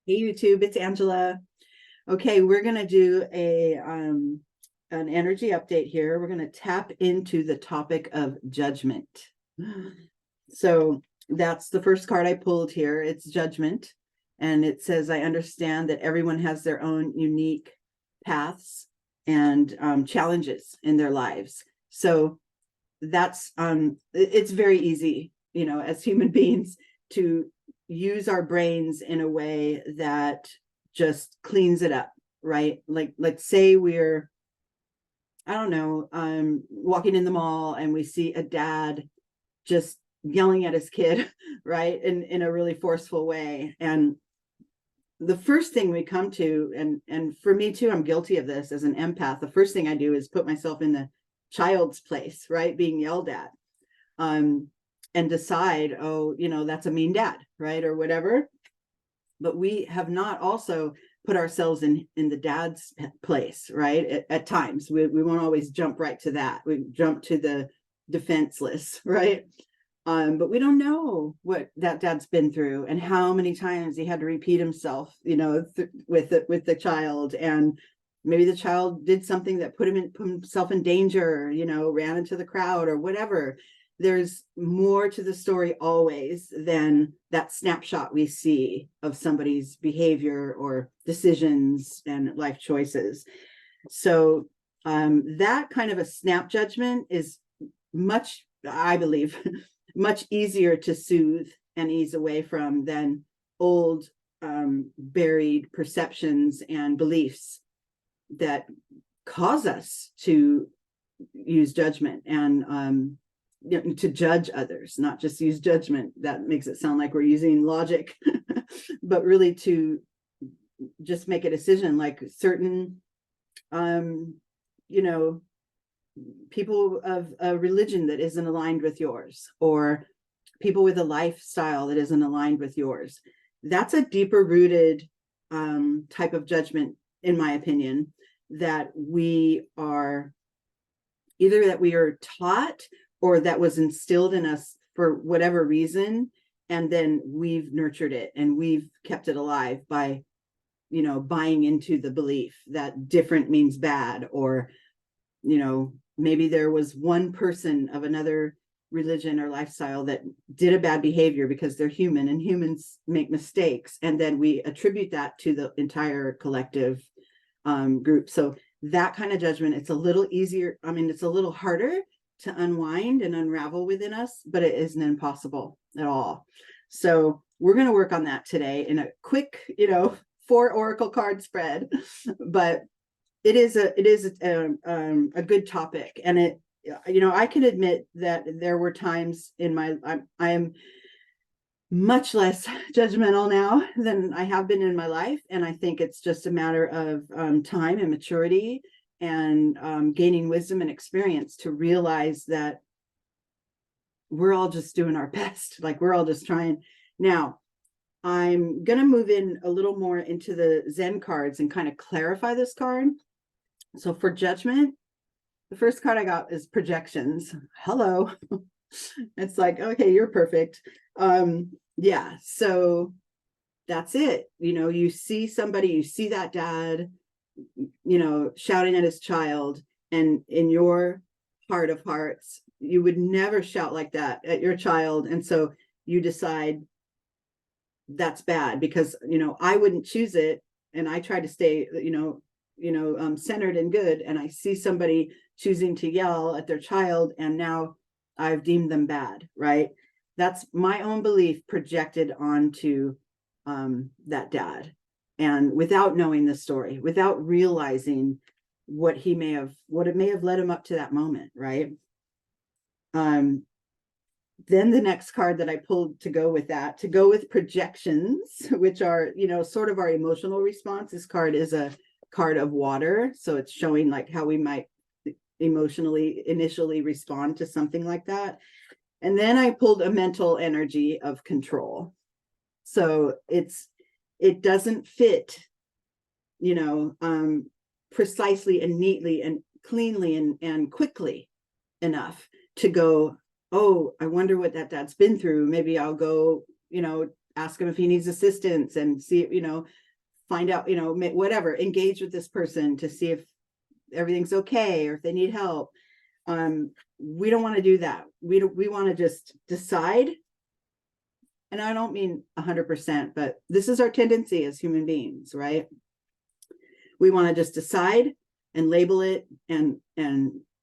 Hey YouTube, it's Angela. Okay, we're gonna do an energy update here. We're gonna tap into the topic of judgment. So that's the first card I pulled here. It's judgment, and it says, I understand that everyone has their own unique paths and challenges in their lives. So that's it's very easy, as human beings to use our brains in a way that just cleans it up, right? Like, let's say we're, I don't know, walking in the mall and we see a dad just yelling at his kid, right? In a really forceful way. And the first thing we come to, and for me too, I'm guilty of this as an empath. The first thing I do is put myself in the child's place, right? Being yelled at. And decide, oh, that's a mean dad, right? Or whatever. But we have not also put ourselves in the dad's place, right? At times, we won't always jump right to that. We jump to the defenseless, right? But we don't know what that dad's been through and how many times he had to repeat himself, with the child. And maybe the child did something that put himself in danger, ran into the crowd or whatever. There's more to the story always than that snapshot we see of somebody's behavior or decisions and life choices. So that kind of a snap judgment is much, I believe, much easier to soothe and ease away from than old buried perceptions and beliefs that cause us to use judgment and to judge others, not just use judgment. That makes it sound like we're using logic, but really to just make a decision, like certain, people of a religion that isn't aligned with yours, or people with a lifestyle that isn't aligned with yours. That's a deeper rooted type of judgment, in my opinion, that we are taught or that was instilled in us for whatever reason, and then we've nurtured it and we've kept it alive by, buying into the belief that different means bad, or, maybe there was one person of another religion or lifestyle that did a bad behavior because they're human and humans make mistakes, and then we attribute that to the entire collective group. So that kind of judgment, it's a little easier. I mean, it's a little harder to unwind and unravel within us, but it isn't impossible at all. So we're going to work on that today in a quick, 4 oracle card spread, but it is a good topic. And it, I can admit that there were times in I am much less judgmental now than I have been in my life. And I think it's just a matter of time and maturity and gaining wisdom and experience to realize that we're all just doing our best. Like, we're all just trying. Now, I'm going to move in a little more into the Zen cards and kind of clarify this card. So for judgment, the first card I got is projections. Hello. It's like, okay, you're perfect. Yeah, so that's it. You see somebody, you see that dad, shouting at his child, and in your heart of hearts, you would never shout like that at your child. And so you decide that's bad because, I wouldn't choose it. And I try to stay, centered and good. And I see somebody choosing to yell at their child, and now I've deemed them bad, right? That's my own belief projected onto that dad. And without knowing the story, without realizing what it may have led him up to that moment, right? Then the next card that I pulled to go with projections, which are, sort of our emotional response. This card is a card of water. So it's showing like how we might emotionally initially respond to something like that. And then I pulled a mental energy of control. So it doesn't fit, precisely and neatly and cleanly and quickly enough to go, oh, I wonder what that dad's been through. Maybe I'll go, ask him if he needs assistance and see, find out, whatever, engage with this person to see if everything's okay or if they need help. We don't want to do that. We want to just decide. And I don't mean 100%, but this is our tendency as human beings, right? We want to just decide and label it and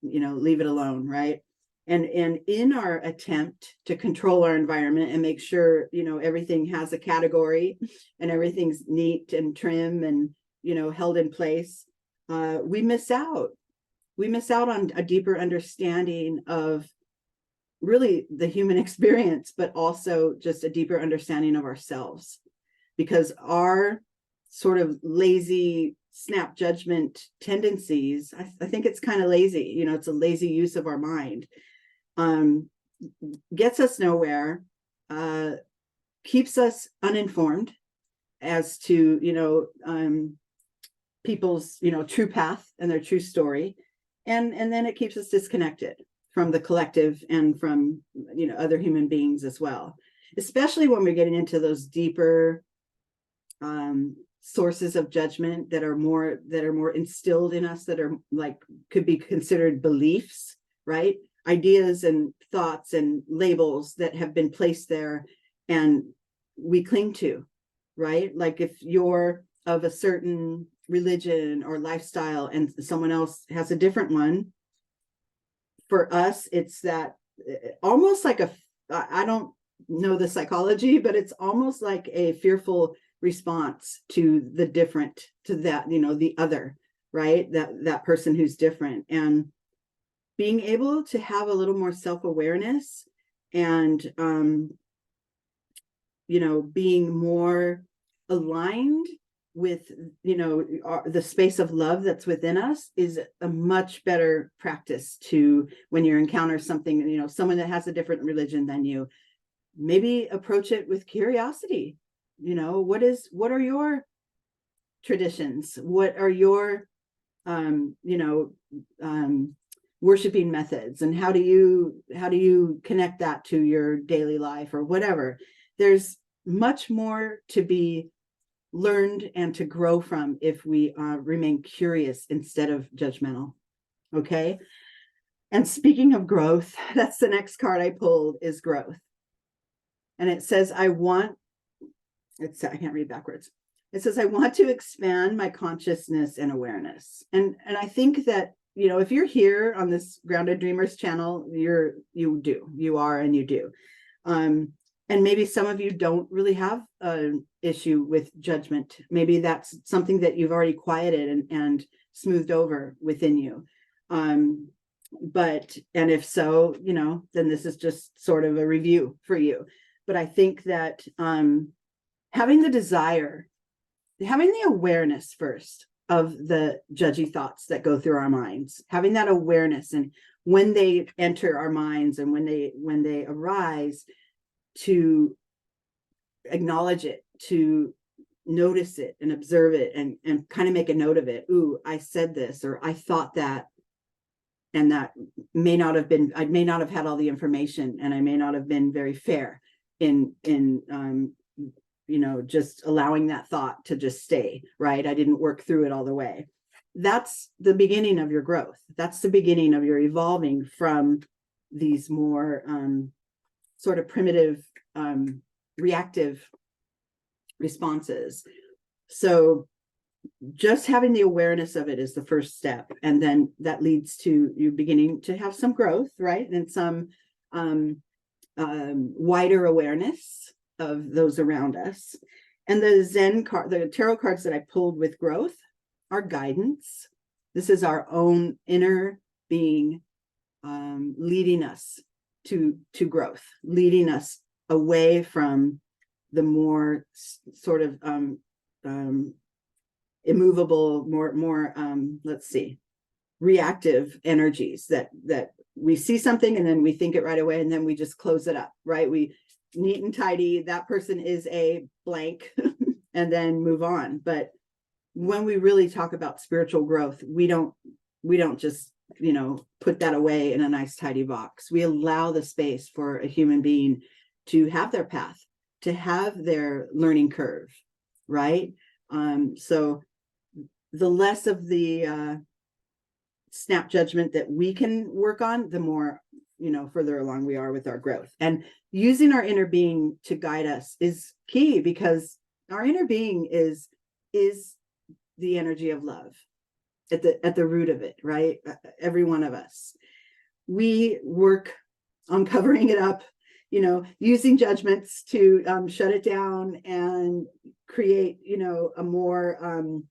leave it alone, right? And in our attempt to control our environment and make sure, everything has a category and everything's neat and trim and, held in place, we miss out. We miss out on a deeper understanding of really the human experience, but also just a deeper understanding of ourselves, because our sort of lazy snap judgment tendencies, I think it's kind of lazy, it's a lazy use of our mind, gets us nowhere, keeps us uninformed as to, people's, true path and their true story. And then it keeps us disconnected from the collective and from, other human beings as well, especially when we're getting into those deeper sources of judgment that are more instilled in us, that are like, could be considered beliefs, right? Ideas and thoughts and labels that have been placed there and we cling to, right? Like if you're of a certain religion or lifestyle and someone else has a different one, for us, it's that almost like I don't know the psychology, but it's almost like a fearful response to the different, to that, the other, right? That person who's different. And being able to have a little more self-awareness and, being more aligned with, the space of love that's within us is a much better practice to, when you encounter something, someone that has a different religion than you, maybe approach it with curiosity. What are your traditions? What are your, worshiping methods? And how do you connect that to your daily life or whatever? There's much more to be learned and to grow from if we remain curious instead of judgmental. Okay. And speaking of growth, that's the next card I pulled, is growth. And it says, I can't read backwards. It says, I want to expand my consciousness and awareness. And I think that, if you're here on this Grounded Dreamers channel, you are and you do. And maybe some of you don't really have an issue with judgment. Maybe that's something that you've already quieted and smoothed over within you. And if so, then this is just sort of a review for you. But I think that having the awareness first of the judgy thoughts that go through our minds, having that awareness, and when they enter our minds and when they arise, to acknowledge it, to notice it and observe it and kind of make a note of it. Ooh, I said this, or I thought that, and that I may not have had all the information, and I may not have been very fair in just allowing that thought to just stay, right? I didn't work through it all the way. That's the beginning of your growth. That's the beginning of your evolving from these more sort of primitive, reactive responses. So just having the awareness of it is the first step. And then that leads to you beginning to have some growth, right? And some wider awareness of those around us. And the Zen card, the tarot cards that I pulled with growth, are guidance. This is our own inner being leading us to growth, leading us away from the more sort of immovable, more reactive energies that we see something and then we think it right away and then we just close it up, right? We neat and tidy, that person is a blank and then move on. But when we really talk about spiritual growth, we don't just put that away in a nice tidy box. We allow the space for a human being to have their path, to have their learning curve, right? So the less of the snap judgment that we can work on, the more, further along we are with our growth. And using our inner being to guide us is key, because our inner being is the energy of love at the root of it, right? Every one of us. We work on covering it up, using judgments to shut it down and create, a more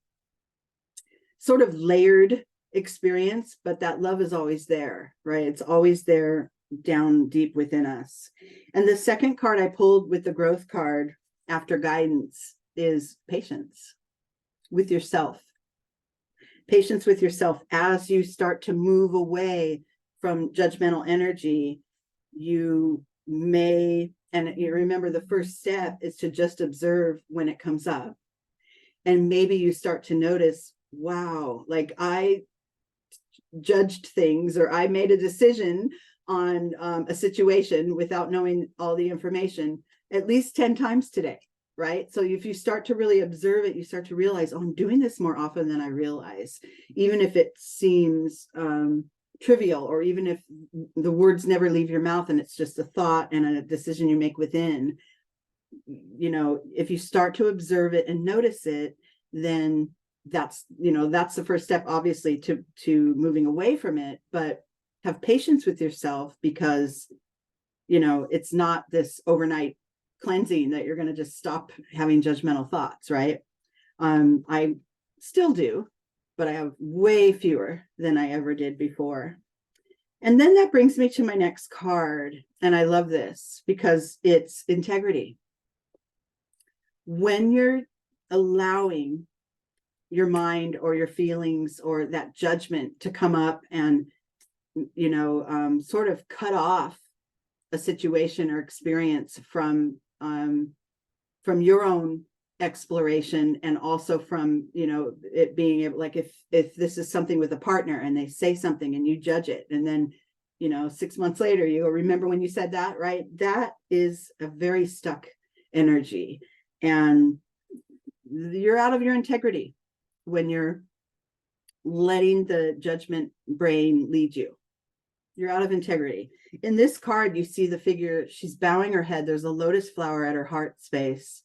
sort of layered experience, but that love is always there, right? It's always there down deep within us. And the second card I pulled with the growth card after guidance is patience with yourself. Patience with yourself as you start to move away from judgmental energy. You may, and you remember the first step is to just observe when it comes up. And maybe you start to notice, wow, like I judged things, or I made a decision on a situation without knowing all the information at least 10 times today, right? So if you start to really observe it, you start to realize, oh, I'm doing this more often than I realize, even if it seems trivial, or even if the words never leave your mouth and it's just a thought and a decision you make within. If you start to observe it and notice it, then that's the first step, obviously, to moving away from it. But have patience with yourself, because it's not this overnight cleansing that you're going to just stop having judgmental thoughts, right? I still do, but I have way fewer than I ever did before. And then that brings me to my next card, and I love this because it's integrity. When you're allowing your mind or your feelings or that judgment to come up and sort of cut off a situation or experience from your own exploration, and also from it being able, like if this is something with a partner and they say something and you judge it, and then 6 months later you go, remember when you said that, right? That is a very stuck energy, and you're out of your integrity when you're letting the judgment brain lead you. You're out of integrity. In this card, you see the figure, she's bowing her head. There's a lotus flower at her heart space,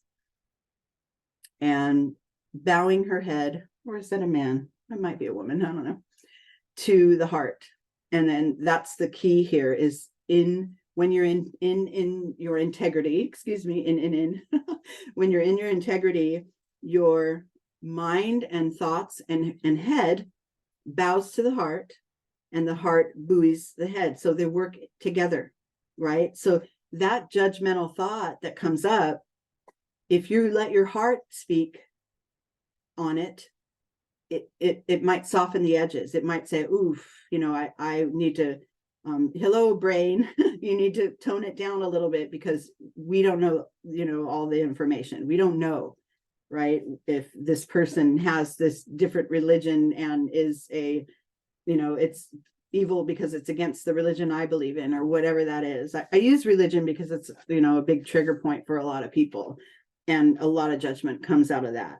and bowing her head, or is that a man? That might be a woman, I don't know, to the heart. And then that's the key here, is when you're in your integrity, when you're in your integrity, your mind and thoughts and head bows to the heart, and the heart buoys the head. So they work together, right? So that judgmental thought that comes up, if you let your heart speak on it, it might soften the edges. It might say, oof, I need to, hello brain, you need to tone it down a little bit, because we don't know, all the information. We don't know, right? If this person has this different religion and is it's evil because it's against the religion I believe in, or whatever that is. I use religion because it's, a big trigger point for a lot of people, and a lot of judgment comes out of that.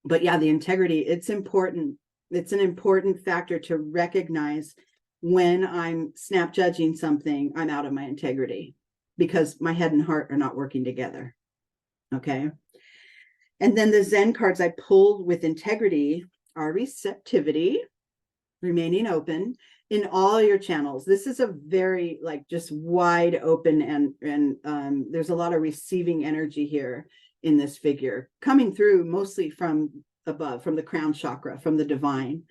But yeah, the integrity, it's important. It's an important factor to recognize when I'm snap judging something, I'm out of my integrity, because my head and heart are not working together. Okay. And then the Zen cards I pulled with integrity are receptivity, remaining open in all your channels. This is a very just wide open, and there's a lot of receiving energy here in this figure, coming through mostly from above, from the crown chakra, from the divine.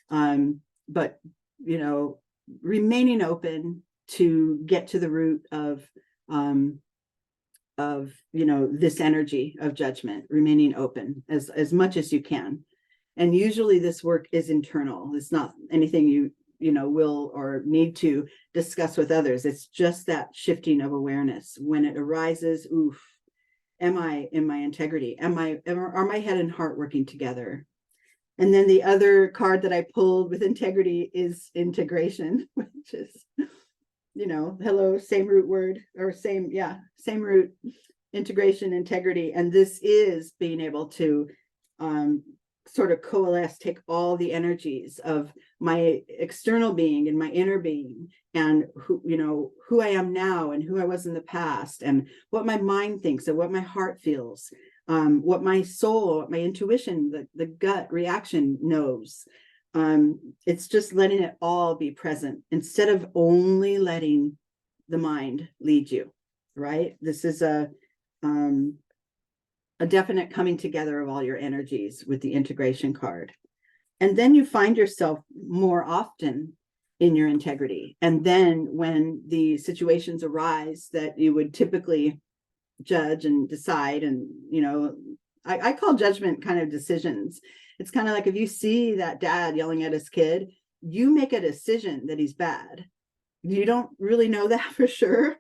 But remaining open to get to the root of this energy of judgment, remaining open as much as you can. And usually this work is internal. It's not anything you will or need to discuss with others. It's just that shifting of awareness. When it arises, oof, am I in my integrity? Are my head and heart working together? And then the other card that I pulled with integrity is integration, which is hello, same root word, or same root, integration, integrity. And this is being able to sort of coalesce, take all the energies of my external being and my inner being, and who I am now and who I was in the past, and what my mind thinks and what my heart feels, what my soul, my intuition, the gut reaction knows. It's just letting it all be present instead of only letting the mind lead you, right? This is a definite coming together of all your energies with the integration card. And then you find yourself more often in your integrity. And then when the situations arise that you would typically judge and decide, and, I call judgment kind of decisions. It's kind of like if you see that dad yelling at his kid, you make a decision that he's bad. You don't really know that for sure,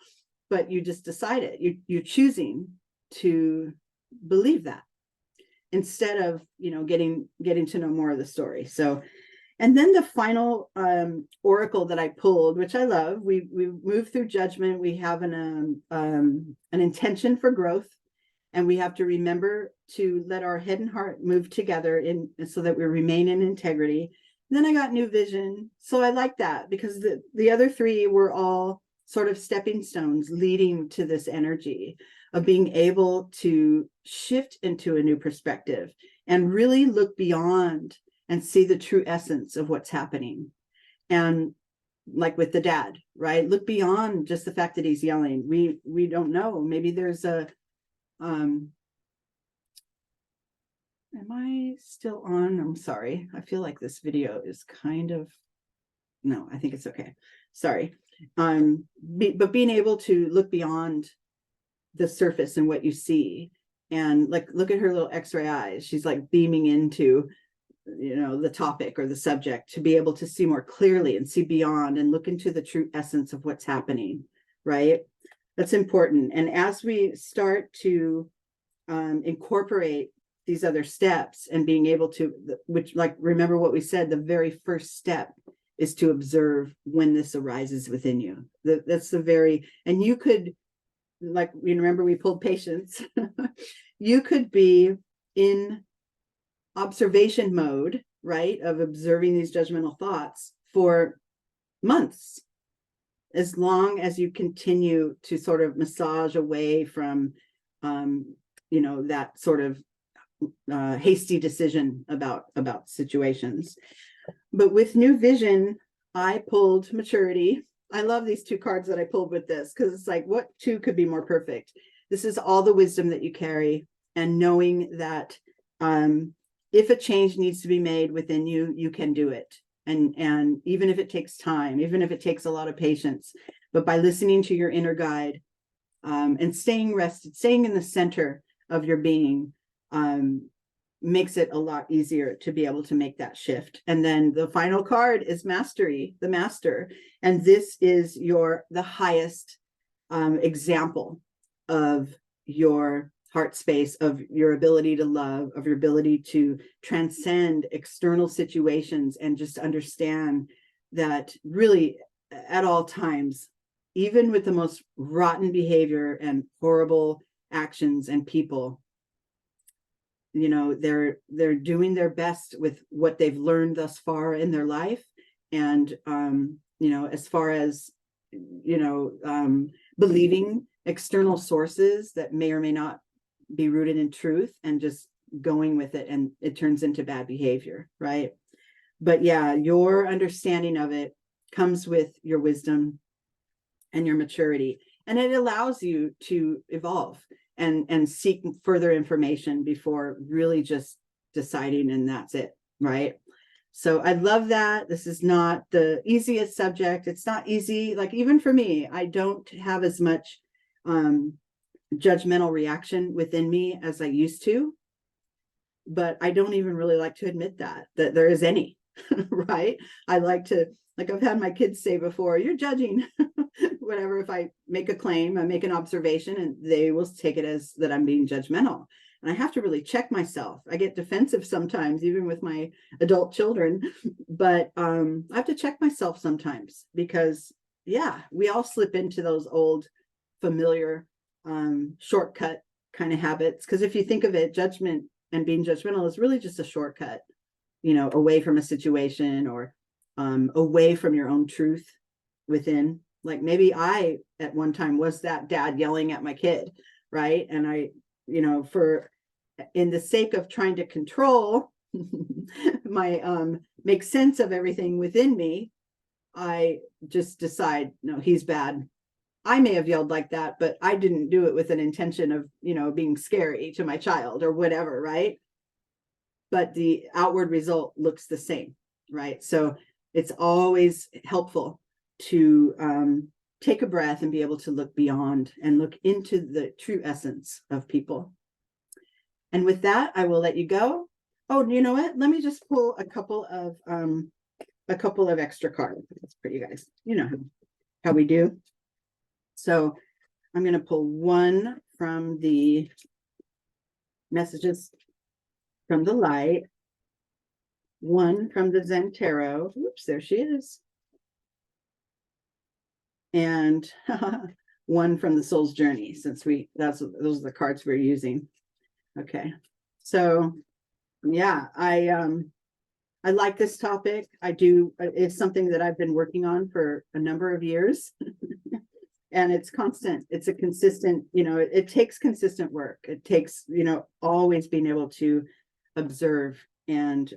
but you just decide it. You're choosing to believe that instead of getting to know more of the story. So, and then the final oracle that I pulled, which I love, we move through judgment. We have an intention for growth, and we have to remember to let our head and heart move together so that we remain in integrity. And then I got new vision, so I like that, because the other three were all sort of stepping stones leading to this energy of being able to shift into a new perspective and really look beyond and see the true essence of what's happening. And like with the dad, right? Look beyond just the fact that he's yelling. We don't know. Maybe there's am I still on? I'm sorry. I feel like this video is no, I think it's okay. Sorry. But being able to look beyond the surface and what you see, and like look at her little x-ray eyes. She's like beaming into the topic or the subject, to be able to see more clearly and see beyond and look into the true essence of what's happening, right? That's important. And as we start to incorporate these other steps and being able to, which, like, remember what we said, the very first step is to observe when this arises within you. That's the very, and you could, like, remember we pulled patience. You could be in observation mode, right, of observing these judgmental thoughts for months, as long as you continue to sort of massage away from that sort of hasty decision about situations. But with new vision, I pulled maturity. I love these two cards that I pulled with this, because it's like, what two could be more perfect? This is all the wisdom that you carry, and knowing that if a change needs to be made within you, you can do it. And even if it takes time, even if it takes a lot of patience, but by listening to your inner guide and staying rested, staying in the center of your being, makes it a lot easier to be able to make that shift. And then the final card is mastery, the master. And this is the highest example of your heart space, of your ability to love, of your ability to transcend external situations, and just understand that really at all times, even with the most rotten behavior and horrible actions and people, they're doing their best with what they've learned thus far in their life. And as far as believing external sources that may or may not be rooted in truth, and just going with it, and it turns into bad behavior, right? But yeah, your understanding of it comes with your wisdom and your maturity, and it allows you to evolve and seek further information before really just deciding and that's it, right? So I love that. This is not the easiest subject. It's not easy. Like, even for me, I don't have as much judgmental reaction within me as I used to, but I don't even really like to admit that there is any, right? I like to, like, I've had my kids say before, you're judging, whatever. If I make a claim, I make an observation, and they will take it as that I'm being judgmental. And I have to really check myself. I get defensive sometimes, even with my adult children, but I have to check myself sometimes, because yeah, we all slip into those old familiar shortcut kind of habits. Because if you think of it, judgment and being judgmental is really just a shortcut, away from a situation, or away from your own truth within. Like maybe I at one time was that dad yelling at my kid, right? And I, for in the sake of trying to control my make sense of everything within me, I just decide, no, he's bad. I may have yelled like that, but I didn't do it with an intention of, being scary to my child or whatever, right? But the outward result looks the same, right? So it's always helpful to take a breath and be able to look beyond and look into the true essence of people. And with that, I will let you go. Oh, you know what? Let me just pull a couple of extra cards. That's for you guys. You know how we do. So I'm going to pull one from the messages from the light, one from the Zen Tarot. Oops, there she is. And one from the Soul's Journey, since those are the cards we're using. Okay. So yeah, I like this topic. I do. It's something that I've been working on for a number of years. And it's constant. It's a consistent, it takes consistent work. It takes, always being able to observe and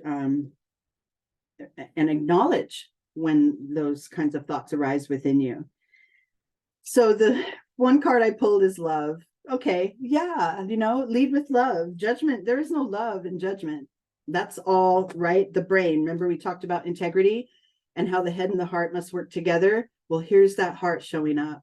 acknowledge when those kinds of thoughts arise within you. So the one card I pulled is love. Okay, yeah, lead with love. Judgment, there is no love in judgment. That's all right. The brain, remember we talked about integrity and how the head and the heart must work together. Well, here's that heart showing up.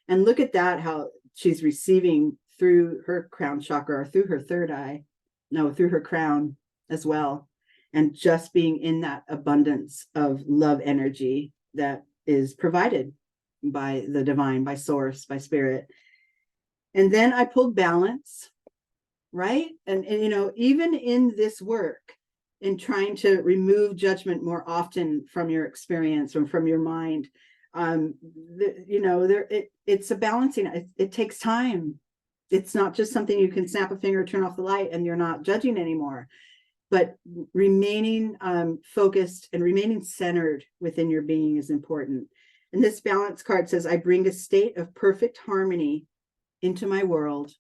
And look at that, how she's receiving through her crown chakra, or through her third eye, through her crown as well. And just being in that abundance of love energy that is provided by the divine, by source, by spirit. And then I pulled balance, right? And even in this work, in trying to remove judgment more often from your experience or from your mind, it's a balancing. It takes time. It's not just something you can snap a finger, turn off the light, and you're not judging anymore. But remaining focused and remaining centered within your being is important. And this balance card says, I bring a state of perfect harmony into my world,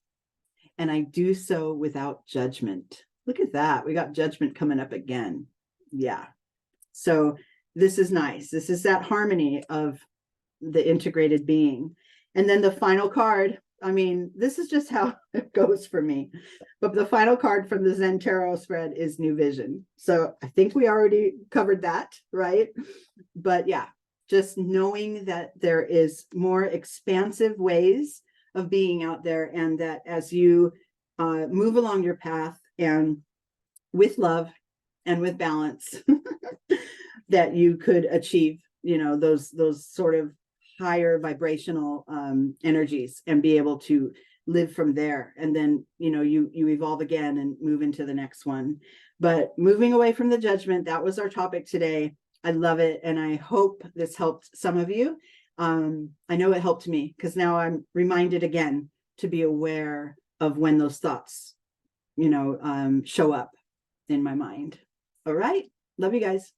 and I do so without judgment. Look at that. We got judgment coming up again. Yeah. So this is nice. This is that harmony of the integrated being. And then the final card, this is just how it goes for me. But the final card from the Zen Tarot spread is New Vision. So I think we already covered that, right? But yeah, just knowing that there is more expansive ways of being out there, and that as you move along your path and with love and with balance, that you could achieve, those sort of higher vibrational energies, and be able to live from there. And then, you evolve again and move into the next one. But moving away from the judgment, that was our topic today. I love it. And I hope this helped some of you. I know it helped me, because now I'm reminded again to be aware of when those thoughts, show up in my mind. All right. Love you guys.